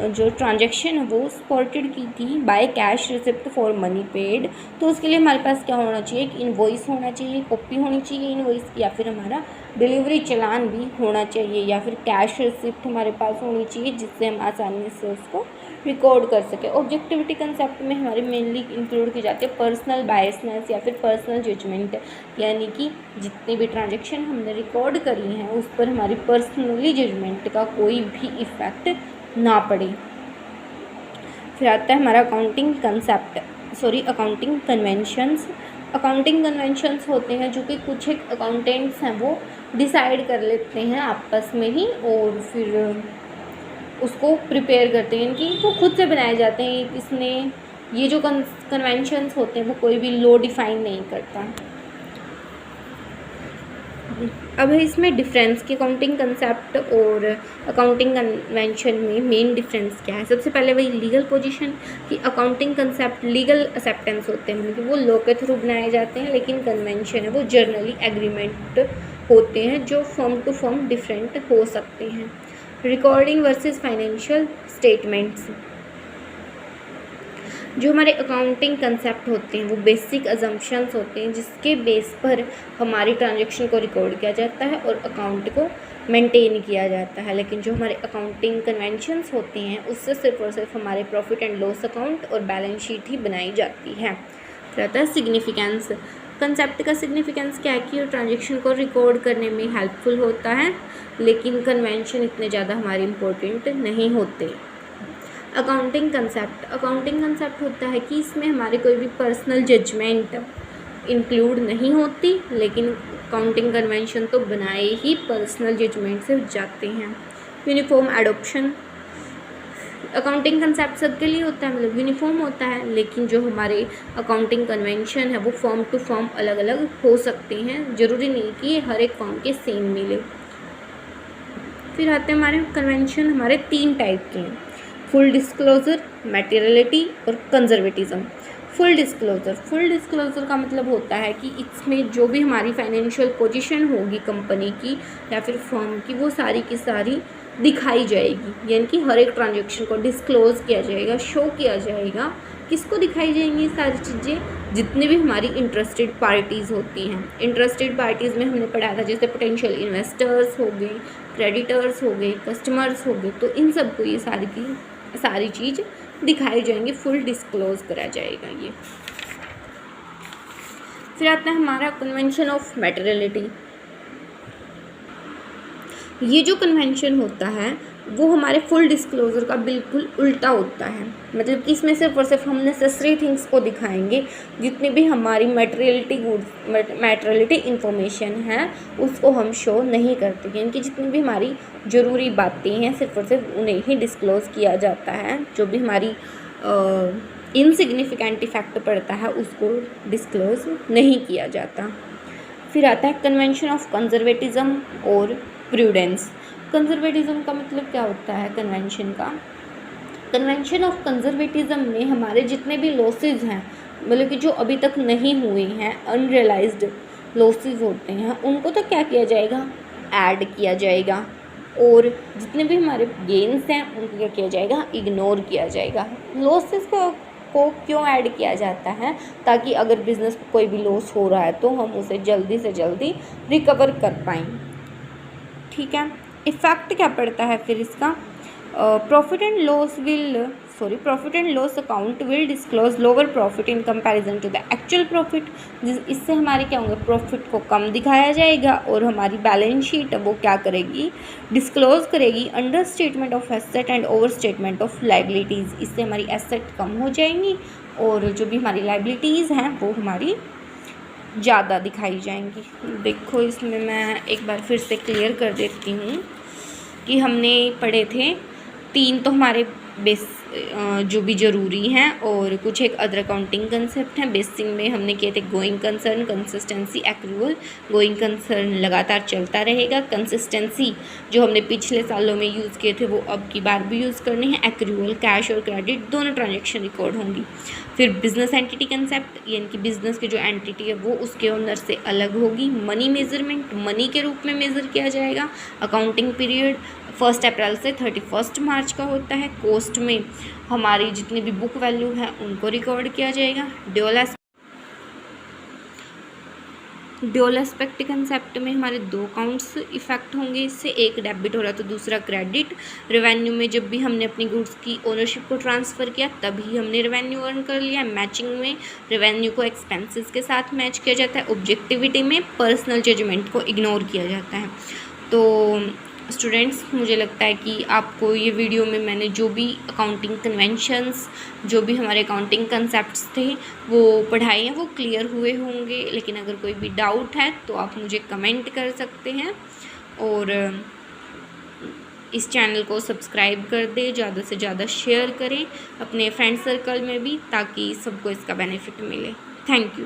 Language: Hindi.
जो ट्रांजैक्शन है वो सपोर्टेड की थी by cash receipt for money paid, तो उसके लिए हमारे पास क्या होना चाहिए, एक इनवॉइस होना चाहिए, कॉपी होनी चाहिए इनवॉइस की, या फिर हमारा डिलीवरी चालान भी होना चाहिए, या फिर कैश रिसिप्ट हमारे पास होनी चाहिए जिससे हम आसानी से उसको रिकॉर्ड कर सकें। ऑब्जेक्टिविटी कंसेप्ट में हमारी मेनली इंक्लूड की जाती है पर्सनल बायसनेस या फिर पर्सनल जजमेंट, यानी कि जितनी भी ट्रांजैक्शन हमने रिकॉर्ड करी हैं उस पर हमारी पर्सनली जजमेंट का कोई भी इफ़ेक्ट ना पड़े। फिर आता है हमारा अकाउंटिंग कन्वेंशंस। अकाउंटिंग कन्वेंशंस होते हैं जो कि कुछ एक अकाउंटेंट्स हैं वो डिसाइड कर लेते हैं आपस में ही और फिर उसको प्रिपेयर करते हैं, इनकी वो खुद से बनाए जाते हैं। इसमें ये जो कन्वेंशंस होते हैं वो कोई भी लॉ डिफाइन नहीं करता। अब है इसमें डिफरेंस कि अकाउंटिंग कंसेप्ट और अकाउंटिंग कन्वेंशन में मेन डिफरेंस क्या है। सबसे पहले वही लीगल पोजीशन कि अकाउंटिंग कंसेप्ट लीगल एक्सेप्टेंस होते हैं, मतलब वो लॉ के थ्रू बनाए जाते हैं, लेकिन कन्वेंशन है वो जर्नली एग्रीमेंट होते हैं जो फर्म टू फर्म डिफरेंट हो सकते हैं। रिकॉर्डिंग वर्सेस फाइनेंशियल स्टेटमेंट्स, जो हमारे अकाउंटिंग कंसेप्ट होते हैं वो बेसिक अजम्पशंस होते हैं जिसके बेस पर हमारी ट्रांजैक्शन को रिकॉर्ड किया जाता है और अकाउंट को मेंटेन किया जाता है। लेकिन जो हमारे अकाउंटिंग कन्वेंशंस होते हैं उससे सिर्फ और सिर्फ हमारे प्रॉफिट एंड लॉस अकाउंट और बैलेंस शीट ही बनाई जाती है। फिर आता है सिग्निफिकेंस। कंसेप्ट का सिग्निफिकेंस क्या है कि ट्रांजैक्शन को रिकॉर्ड करने में हेल्पफुल होता है, लेकिन कन्वेंशन इतने ज़्यादा हमारे इम्पोर्टेंट नहीं होते। अकाउंटिंग कंसेप्ट होता है कि इसमें हमारे कोई भी पर्सनल जजमेंट इंक्लूड नहीं होती, लेकिन अकाउंटिंग कन्वेंशन तो बनाए ही पर्सनल जजमेंट से जाते हैं। यूनिफॉर्म एडॉप्शन, अकाउंटिंग कंसेप्ट सबके लिए होता है, मतलब यूनिफॉर्म होता है, लेकिन जो हमारे अकाउंटिंग कन्वेंशन है वो फॉर्म टू फॉर्म अलग अलग हो सकते हैं, ज़रूरी नहीं कि ये हर एक फॉर्म के सेम मिले। फिर आते हैं हमारे कन्वेंशन, हमारे 3 टाइप के हैं, फुल डिस्क्लोजर, मटेरियलिटी और कंजर्वेटिज्म। फुल डिस्क्लोजर का मतलब होता है कि इसमें जो भी हमारी फाइनेंशियल पोजीशन होगी कंपनी की या फिर फर्म की वो सारी की सारी दिखाई जाएगी, यानी कि हर एक ट्रांजैक्शन को डिस्क्लोज किया जाएगा, शो किया जाएगा। किसको दिखाई जाएंगी सारी चीज़ें, जितनी भी हमारी इंटरेस्टेड पार्टीज़ होती हैं। इंटरेस्टेड पार्टीज़ में हमने पढ़ा था जैसे पोटेंशियल इन्वेस्टर्स हो गए, क्रेडिटर्स हो गए, कस्टमर्स हो गए, तो इन सबको ये सारी चीज़ दिखाई जाएंगी, फुल डिस्क्लोज करा जाएगा ये। फिर आता है हमारा कन्वेंशन ऑफ मटेरियलिटी। ये जो कन्वेंशन होता है वो हमारे फुल डिस्क्लोजर का बिल्कुल उल्टा होता है, मतलब कि इसमें सिर्फ और सिर्फ हम नेसेसरी थिंग्स को दिखाएंगे, जितनी भी हमारी मटेरियलिटी इंफॉर्मेशन है उसको हम शो नहीं करते, यानी कि जितनी भी हमारी ज़रूरी बातें हैं सिर्फ और सिर्फ उन्हें ही डिस्क्लोज़ किया जाता है। जो भी हमारी इनसिग्निफिकेंट इफेक्ट पड़ता है उसको डिस्क्लोज़ नहीं किया जाता। फिर आता है कन्वेंशन ऑफ कंजर्वेटिज्म और प्रूडेंस। कंजर्वेटिज्म का मतलब क्या होता है कन्वेंशन का, कन्वेंशन ऑफ कंजर्वेटिज्म में हमारे जितने भी लॉसेज हैं, मतलब कि जो अभी तक नहीं हुए हैं, अनरियलाइज्ड लॉसेज होते हैं, उनको तो क्या किया जाएगा, ऐड किया जाएगा, और जितने भी हमारे गेन्स हैं उनको क्या किया जाएगा, इग्नोर किया जाएगा। लॉसेज को क्यों ऐड किया जाता है, ताकि अगर बिज़नेस को कोई भी लॉस हो रहा है तो हम उसे जल्दी से जल्दी रिकवर कर पाएँ। ठीक है, इफ़ेक्ट क्या पड़ता है फिर इसका, profit and loss account will disclose lower profit in comparison to the actual profit. इससे हमारे क्या होंगे, प्रॉफिट को कम दिखाया जाएगा और हमारी बैलेंस शीट वो क्या करेगी, डिस्क्लोज करेगी under statement of asset and over statement of liabilities. इससे हमारी एसेट कम हो जाएंगी और जो भी हमारी लाइबिलिटीज़ हैं वो हमारी ज़्यादा दिखाई जाएंगी। देखो इसमें मैं एक बार फिर से क्लियर कर देती हूँ कि हमने पढ़े थे 3 तो हमारे बेस जो भी ज़रूरी हैं और कुछ एक अदर अकाउंटिंग कंसेप्ट हैं। बेसिक में हमने किए थे going concern, consistency, accrual. Going concern लगातार चलता रहेगा, कंसिस्टेंसी जो हमने पिछले सालों में यूज़ किए थे वो अब की बार भी यूज़ करने हैं, एक्रूअल कैश और क्रेडिट दोनों ट्रांजेक्शन रिकॉर्ड होंगी। फिर बिजनेस एंटिटी कंसेप्ट, यानी कि बिजनेस की जो एंटिटी है वो उसके ओनर से अलग होगी। मनी मेजरमेंट, मनी के रूप में मेज़र किया जाएगा। अकाउंटिंग पीरियड 1 अप्रैल से 31 मार्च का होता है। कॉस्ट कॉस्ट में हमारी जितनी भी बुक वैल्यू है उनको रिकॉर्ड किया जाएगा। ड्यूल एस्पेक्ट कंसेप्ट में हमारे 2 अकाउंट्स इफेक्ट होंगे इससे, एक डेबिट हो रहा तो दूसरा क्रेडिट। रेवेन्यू में जब भी हमने अपनी गुड्स की ओनरशिप को ट्रांसफ़र किया तभी हमने रेवेन्यू अर्न कर लिया। मैचिंग में रेवेन्यू को एक्सपेंसेस के साथ मैच किया जाता है। ऑब्जेक्टिविटी में पर्सनल जजमेंट को इग्नोर किया जाता है। तो स्टूडेंट्स, मुझे लगता है कि आपको ये वीडियो में मैंने जो भी अकाउंटिंग कन्वेंशंस, जो भी हमारे अकाउंटिंग कंसेप्ट्स थे वो पढ़ाए हैं वो क्लियर हुए होंगे। लेकिन अगर कोई भी डाउट है तो आप मुझे कमेंट कर सकते हैं और इस चैनल को सब्सक्राइब कर दें, ज़्यादा से ज़्यादा शेयर करें अपने फ्रेंड सर्कल में भी, ताकि सबको इसका बेनिफिट मिले। Thank you.